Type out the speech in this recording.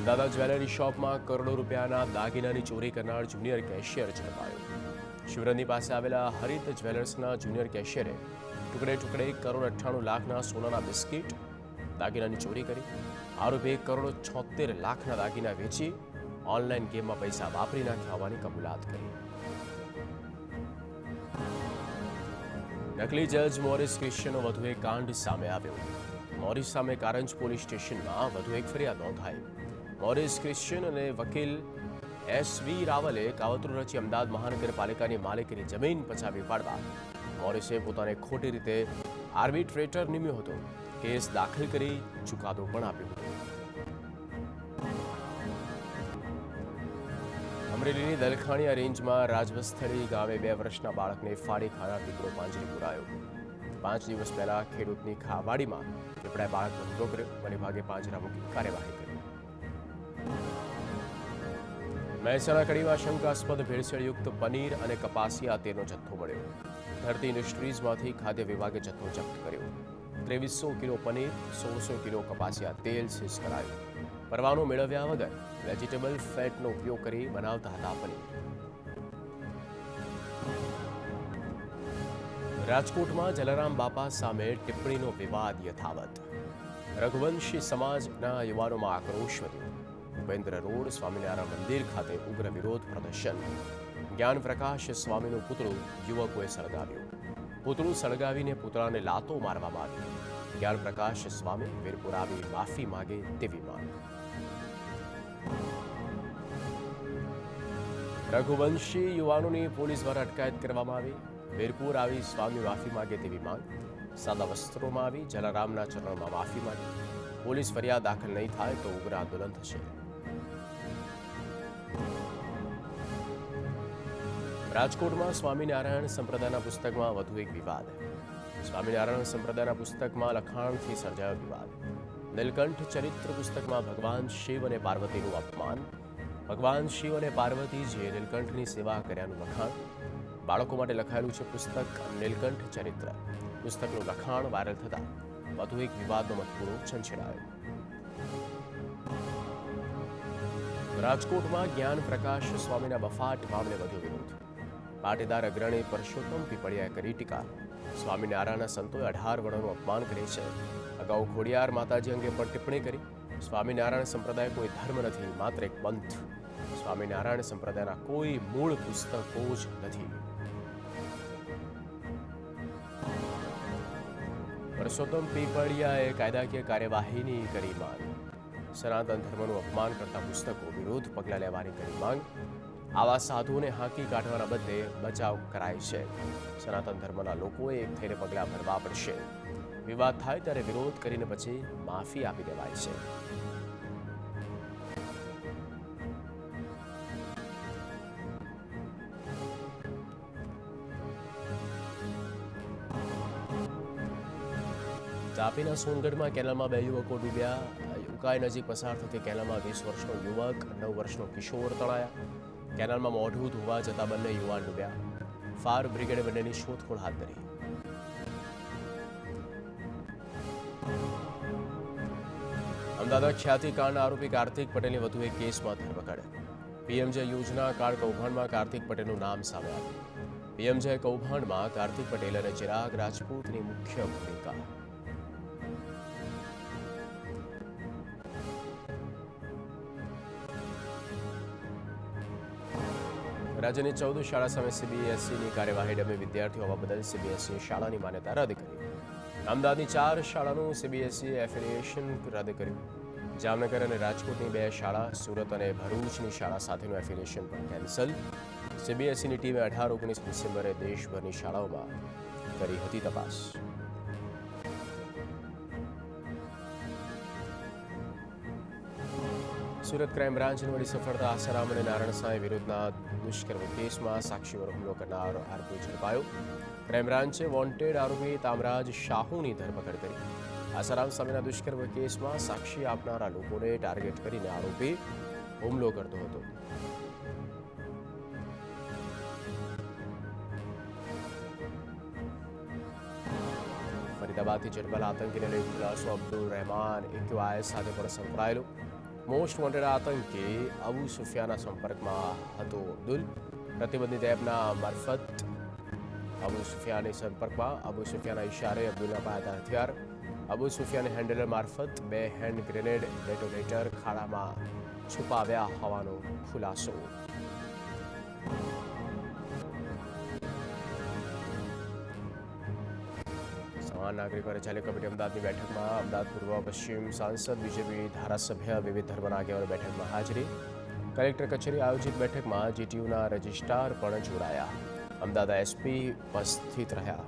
Ahmedabad jewellery શોપમાં કરોડો રૂપિયાના દાગીનાની ચોરી કરનાર જુનિયર કેશિયર ઝડપાયો. શિવરંદી પાસે આવેલા હરિત જ્વેલર્સના જુનિયર કેશિયરે ટુકડે ટુકડે ₹1.98 સોનાના બિસ્કિટ દાગીનાની ચોરી કરી. આરોપીએ ₹1.76 દાગીના વેચી ઓનલાઈન ગેમમાં પૈસા વાપરી નાખ્યા હોવાની કબૂલાત કરી. નકલી જજ મોરિસ ક્રિશ્ચિયનનો વધુ એક કાંડ સામે આવ્યો. મોરિસ સામે કારંજ પોલીસ સ્ટેશનમાં વધુ એક ફરિયાદ નોંધાઈ. મોરિસ ક્રિશ્ચિયન અને વકીલ SV રાવલે કાવતરું રચી અમદાવાદ મહાનગરપાલિકાની માલિકીની જમીન પચાવી પાડવા મોરિસે પોતાને ખોટી રીતે આર્બિટ્રેટર નિમ્યો હતો. કેસ દાખલ કરી ચુકાદો પણ આપ્યો હતો. અમરેલીની દલખાણીયા રેન્જમાં રાજવસ્થળી ગામે 2 વર્ષના બાળકને ફાડી ખાનાર દીકરો પાંજરે પુરાયો. 5 દિવસ પહેલા ખેડૂતની વાડીમાં દીપડાએ બાળકનો હુમલો કર્યો. વન વિભાગે પાંજરા મૂકી કાર્યવાહી કરી. મહેસાણા કડીમાં શંકાસ્પદ ભેળસેળયુક્ત પનીર અને કપાસિયા તેલનો જથ્થો મળ્યો. ધરતી ઇન્ડસ્ટ્રીઝમાંથી ખાદ્ય વિભાગે જથ્થો જપ્ત કર્યો. 2300 કિલો પનીર, 1600 કિલો કપાસિયા તેલ સીઝ કરાયું. પરવાનો મેળવ્યા વગર વેજીટેબલ ફેટનો ઉપયોગ કરી બનાવતા હતા પનીર. રાજકોટમાં જલારામ બાપા સામે ટિપ્પણીનો વિવાદ યથાવત. રઘુવંશી સમાજના યુવાનોમાં આક્રોશ વધ્યો. ભૂપેન્દ્ર રોડ સ્વામિનારાયણ મંદિર ખાતે ઉગ્ર વિરોધ પ્રદર્શન. જ્ઞાન પ્રકાશ સ્વામીનું પુતળું યુવકોએ સળગાવ્યું. પુતળું સળગાવીને પુતળાને લાતો મારવામાં આવી. જ્ઞાન પ્રકાશ સ્વામી વીરપુર આવી માફી માગે તેવી માંગ. રઘુવંશી યુવાનોની પોલીસ દ્વારા અટકાયત કરવામાં આવી. વીરપુર આવી સ્વામી માફી માગે તેવી માંગ. સાદા વસ્ત્રોમાં આવી જલારામના ચરણોમાં માફી માંગી. પોલીસ ફરિયાદ દાખલ નહીં થાય તો ઉગ્ર આંદોલન થશે. રાજકોટમાં સ્વામિનારાયણ સંપ્રદાયના પુસ્તકમાં વધુ એક વિવાદ. સ્વામિનારાયણ સંપ્રદાયના પુસ્તકમાં લખાણથી સર્જાયો વિવાદ. નીલકંઠ ચરિત્ર પુસ્તકમાં ભગવાન શિવ અને પાર્વતીનું અપમાન. ભગવાન શિવ અને પાર્વતીજીએ નીલકંઠની સેવા કર્યાનું લખાણ. બાળકો માટે લખાયેલું છે પુસ્તક નીલકંઠ ચરિત્ર. પુસ્તકનું લખાણ વાયરલ થતાં વધુ એક વિવાદનો મથુરો છંછેડાયો. રાજકોટમાં જ્ઞાન પ્રકાશ સ્વામીના બફાટ મામલે વધ્યો વિરોધ. પાટીદાર અગ્રણી પરસોત્તમ પીપળિયાએ કરી ટીકા. સ્વામિનારાયણના સંતોએ 18 વર્ણોનું અપમાન કરે છે. અગાઉ ખોડિયાર માતાજી અંગે પણ ટિપ્પણી કરી. સ્વામિનારાયણ સંપ્રદાય કોઈ ધર્મ નથી, માત્ર એક પંથ. સ્વામિનારાયણ સંપ્રદાયના કોઈ મૂળ પુસ્તકો જ નથી. પરસોત્તમ પીપળિયાએ કાયદાકીય કાર્યવાહીની કરી માંગ. સનાતન ધર્મનું અપમાન કરતા પુસ્તકો વિરુદ્ધ પગલાં લેવાની કરી માંગ. આવા સાધુઓને હાંકી કાઢવાના બદલે બચાવ કરાય છે. સનાતન ધર્મના લોકોએ એક થઈને પગલાં ભરવા પડશે. વિવાદ થાય ત્યારે વિરોધ કરીને પછી માફી આપી દેવાય છે. તાપીના સોનગઢમાં કેનાલમાં 2 યુવકો ડૂબ્યા. ઉકાઈ નજીક પસાર થતી કેનાલમાં 20 વર્ષનો યુવક, 9 વર્ષનો કિશોર તણાયા. કેનાલમાં મોઢું ધોવા જતા બંને યુવાન ડૂબ્યા. ફાયર બ્રિગેડે બંનેની શોધખોળ હાથ ધરી. અમદાવાદ ખ્યાતિકાંડ આરોપી કાર્તિક પટેલની વધુ એક કેસમાં ધરપકડ. પીએમજે યોજના કાર્ડ કૌભાંડમાં કાર્તિક પટેલનું નામ સામે આવ્યું. પીએમજે કૌભાંડમાં કાર્તિક પટેલ અને ચિરાગ રાજપૂતની મુખ્ય ભૂમિકા. રાજ્યની 14 શાળા સામે CBSEની કાર્યવાહી. ડમે વિદ્યાર્થીઓ હોવા બદલ CBSE શાળાની માન્યતા રદ કરી. અમદાવાદની 4 શાળાનું CBSE એફિલિએશન રદ કર્યું. જામનગર અને રાજકોટની 2 શાળા, સુરત અને ભરૂચની શાળા સાથેનું એફિલિએશન પણ કેન્સલ. CBSEની ટીમે 18-19 ડિસેમ્બરે દેશભરની શાળાઓમાં કરી હતી તપાસ. સુરત ક્રાઇમ બ્રાન્ચની વડી સફળતા. આસારામ અને નારાયણ સાંઈ વિરુદ્ધના દુષ્કર્મ કેસમાં સાક્ષીઓ હુમલો કરનાર આરોપી ઝડપાયો. ક્રાઇમ બ્રાન્ચે વોન્ટેડ આરોપી તામરાજ શાહુની ધરપકડ કરી. આસારામ સામેના દુષ્કર્મ કેસમાં સાક્ષી આપનારા લોકોને ટાર્ગેટ કરીને આરોપી હુમલો કરતો હતો. ફરીદાબાદથી જડબાલ આતંકીને લઈ ખુલાસો. અબ્દુલ રહેમાન AQIS સાથે પણ સંકળાયેલો. મોસ્ટ વોન્ટેડ આતંકી અબુ સુફિયાના સંપર્કમાં હતો અબ્દુલ. પ્રતિબંધિત એપના મારફત અબુ સુફિયાની સંપર્કમાં અબુ સુફિયાના ઇશારે અબ્દુલના પાસે હતા હથિયાર. અબુ સુફિયાને હેન્ડલર મારફત 2 હેન્ડ ગ્રેનેડ ડેટોનેટર ખાડામાં છુપાવ્યા હોવાનો ખુલાસો. સમાન નાગરિક પરિચાલક કમિટી અમદાવાદની બેઠકમાં અમદાવાદ પૂર્વ પશ્ચિમ સાંસદ બીજેપી ધારાસભ્ય વિવિધ ધર્મના આગેવાનો બેઠકમાં હાજરી. કલેક્ટર કચેરી આયોજિત બેઠકમાં જીટીયુના રજિસ્ટ્રાર પણ જોડાયા. અમદાવાદ એસપી ઉપસ્થિત રહ્યા.